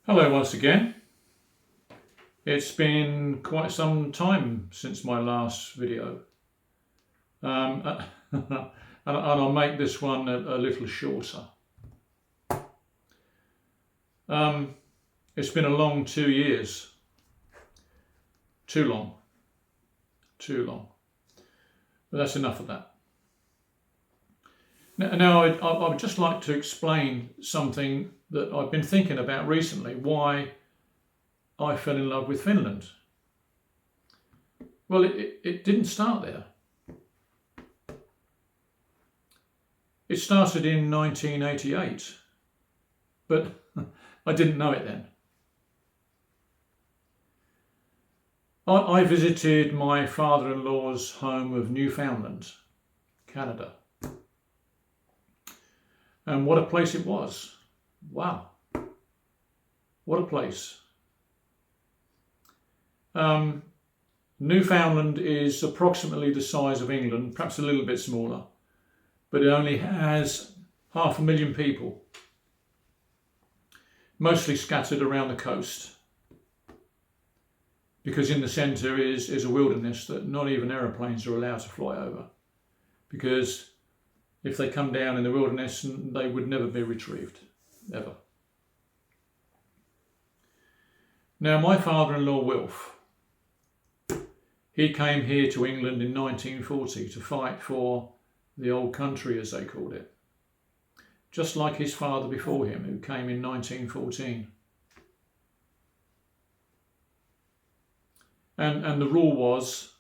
Hello once again. It's been quite some time since my last video, and I'll make this one a little shorter. It's been a long 2 years. Too long. But that's enough of that. Now I would just like to explain something that I've been thinking about recently, why I fell in love with Finland. Well, it didn't start there. It started in 1988, but I didn't know it then. I visited my father-in-law's home of Newfoundland, Canada. And what a place it was. Wow. What a place. Newfoundland is approximately the size of England, perhaps a little bit smaller, but it only has 500,000 people, mostly scattered around the coast, because in the centre is a wilderness that not even aeroplanes are allowed to fly over, because if they come down in the wilderness, they would never be retrieved, ever. Now, my father-in-law, Wilf, he came here to England in 1940 to fight for the old country, as they called it, just like his father before him, who came in 1914. And the rule was,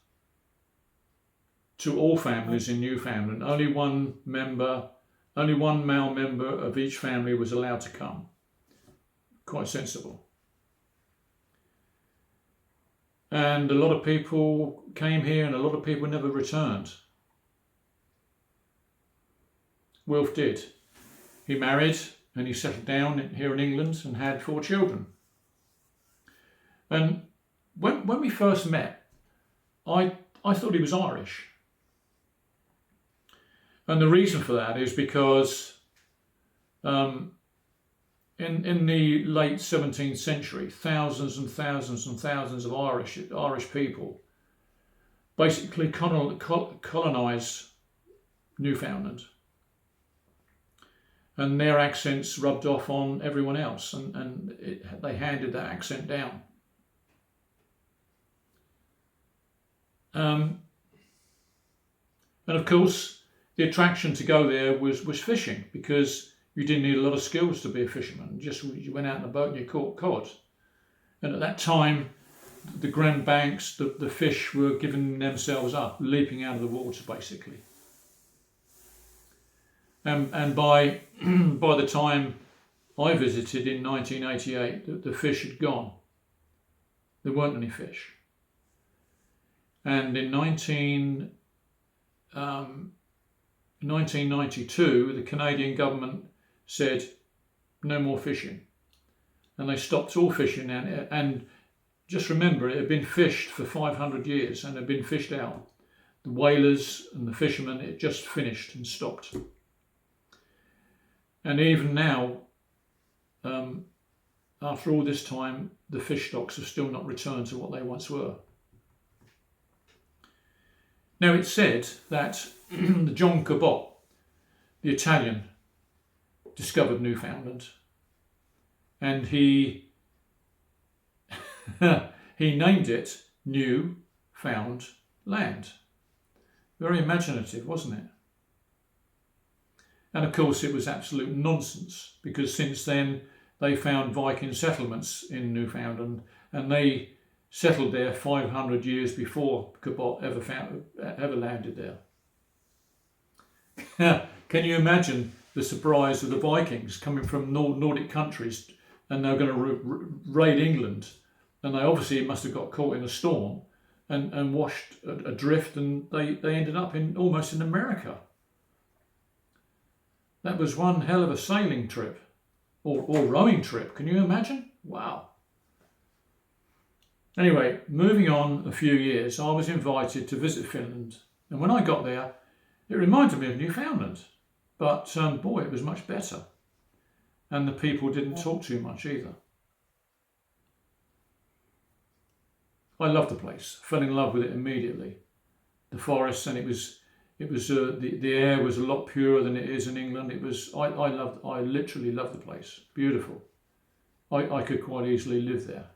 to all families in Newfoundland, only one male member of each family was allowed to come. Quite sensible. And a lot of people came here and a lot of people never returned. Wilf did. He married and he settled down here in England and had 4 children. And when we first met, I thought he was Irish. And the reason for that is because in the late 17th century, thousands and thousands and thousands of Irish people basically colonised Newfoundland. And their accents rubbed off on everyone else, and they handed that accent down. And of course, the attraction to go there was fishing, because you didn't need a lot of skills to be a fisherman. You went out in a boat and you caught cod. And at that time, the Grand Banks, the fish were giving themselves up, leaping out of the water, basically. And by the time I visited in 1988, the fish had gone. There weren't any fish. And in 1992, the Canadian government said no more fishing, and they stopped all fishing. And just remember, it had been fished for 500 years and had been fished out. The whalers and the fishermen, it just finished and stopped. And even now, after all this time, the fish stocks have still not returned to what they once were. Now, it's said that John Cabot, the Italian, discovered Newfoundland, and he named it Newfoundland. Very imaginative, wasn't it? And of course, it was absolute nonsense, because since then they found Viking settlements in Newfoundland, and they settled there 500 years before Cabot ever landed there. Can you imagine the surprise of the Vikings coming from Nordic countries, and they're going to raid England, and they obviously must have got caught in a storm and washed adrift, and they ended up almost in America. That was one hell of a sailing trip, or rowing trip. Can you imagine? Wow. Anyway, moving on a few years, I was invited to visit Finland, and when I got there, it reminded me of Newfoundland, but boy, it was much better, and the people didn't talk too much either. I loved the place. Fell in love with it immediately. The forests, and the air was a lot purer than it is in England. I literally loved the place. Beautiful. I could quite easily live there.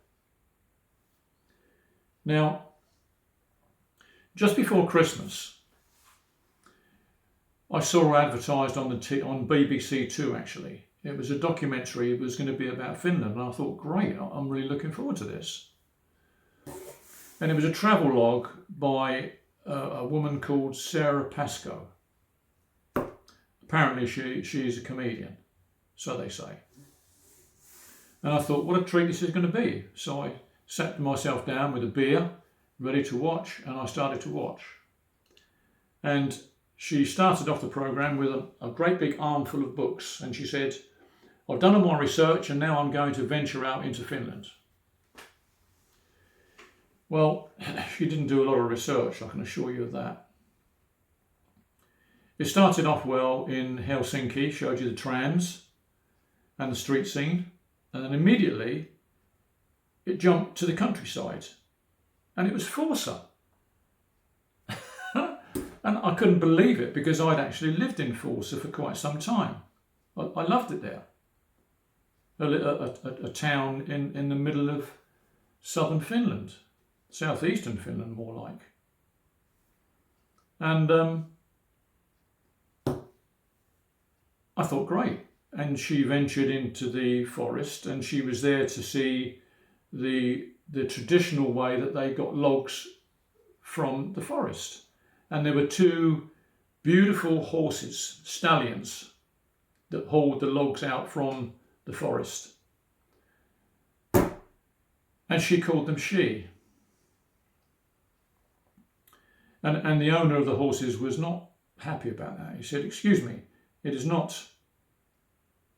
Now, just before Christmas, I saw advertised on BBC Two, actually. It was a documentary. It was going to be about Finland, and I thought, great, I'm really looking forward to this. And it was a travel log by a woman called Sarah Pascoe. Apparently she's a comedian, so they say. And I thought, what a treat this is going to be. So I sat myself down with a beer, ready to watch, and I started to watch. And she started off the programme with a great big armful of books, and she said, I've done all my research and now I'm going to venture out into Finland. Well, she didn't do a lot of research, I can assure you of that. It started off well in Helsinki, showed you the trams and the street scene, and then immediately it jumped to the countryside, and it was Forza. And I couldn't believe it, because I'd actually lived in Forza for quite some time. I loved it there. A town in the middle of southern Finland. Southeastern Finland, more like. And I thought, great. And she ventured into the forest, and she was there to see the traditional way that they got logs from the forest. And there were two beautiful horses, stallions, that hauled the logs out from the forest. And she called them she. And the owner of the horses was not happy about that. He said, excuse me, it is not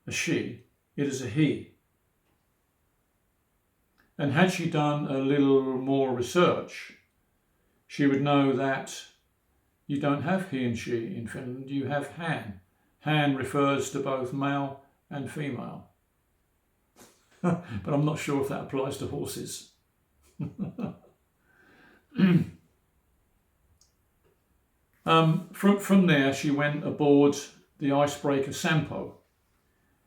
a she, it is a he. And had she done a little more research, she would know that you don't have he and she in Finland, you have han. Han refers to both male and female. But I'm not sure if that applies to horses. From there, she went aboard the icebreaker Sampo.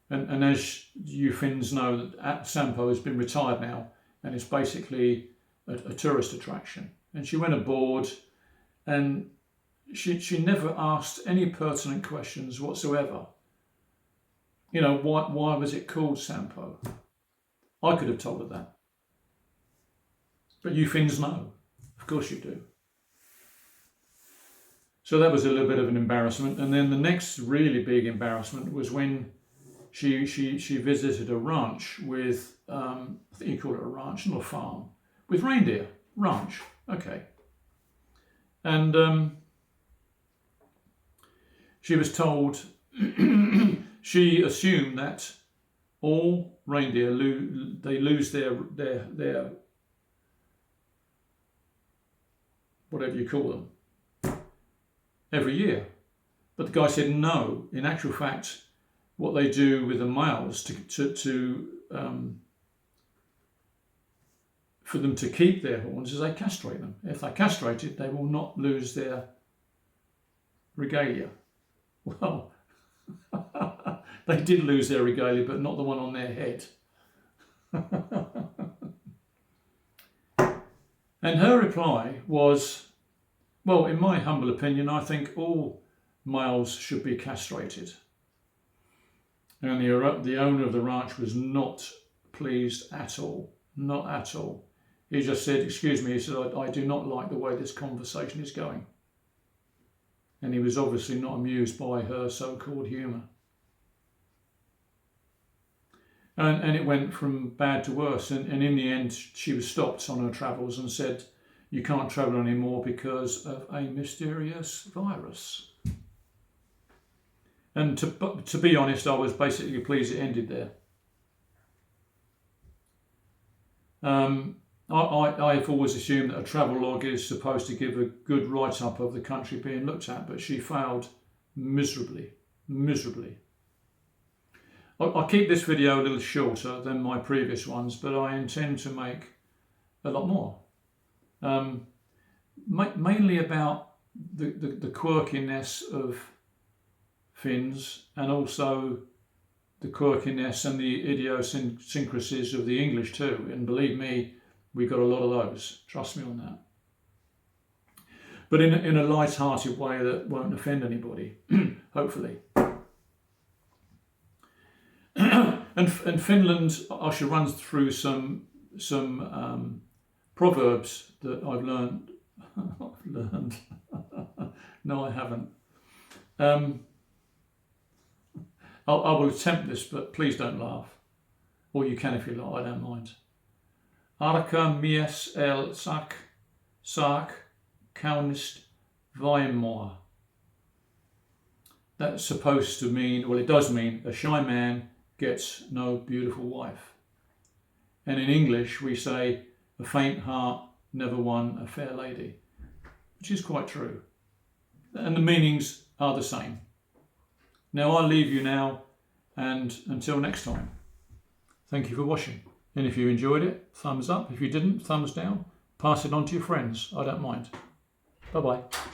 And as you Finns know, that Sampo has been retired now, and it's basically a tourist attraction. And she went aboard, and she never asked any pertinent questions whatsoever. You know, why was it called Sampo? I could have told her that. But you Finns know. Of course you do. So that was a little bit of an embarrassment. And then the next really big embarrassment was when she visited a ranch with, I think you call it a ranch, not a farm, with reindeer. Ranch, okay. And she was told, she assumed that all reindeer they lose their whatever you call them every year. But the guy said no. In actual fact, what they do with the males for them to keep their horns is they castrate them. If they're castrated, they will not lose their regalia. Well, they did lose their regalia, but not the one on their head. And her reply was, well, in my humble opinion, I think all males should be castrated. And the owner of the ranch was not pleased at all, not at all. He just said, excuse me, he said, I do not like the way this conversation is going. And he was obviously not amused by her so-called humour. And it went from bad to worse. And in the end, she was stopped on her travels and said, you can't travel anymore because of a mysterious virus. And to be honest, I was basically pleased it ended there. I've always assumed that a travel log is supposed to give a good write-up of the country being looked at, but she failed miserably, miserably. I'll keep this video a little shorter than my previous ones, but I intend to make a lot more. mainly about the quirkiness of Finns, and also the quirkiness and the idiosyncrasies of the English too. And believe me, we've got a lot of those. Trust me on that. But in a light-hearted way that won't offend anybody, hopefully. And Finland, I should run through some proverbs that I've learned. No, I haven't. I will attempt this, but please don't laugh. Or you can if you like, I don't mind. Arka, mies, saak, kaunist, vaimoa. That's supposed to mean, well, it does mean a shy man gets no beautiful wife. And in English, we say, a faint heart never won a fair lady, which is quite true. And the meanings are the same. Now, I'll leave you now, and until next time, thank you for watching. And if you enjoyed it, thumbs up. If you didn't, thumbs down. Pass it on to your friends. I don't mind. Bye-bye.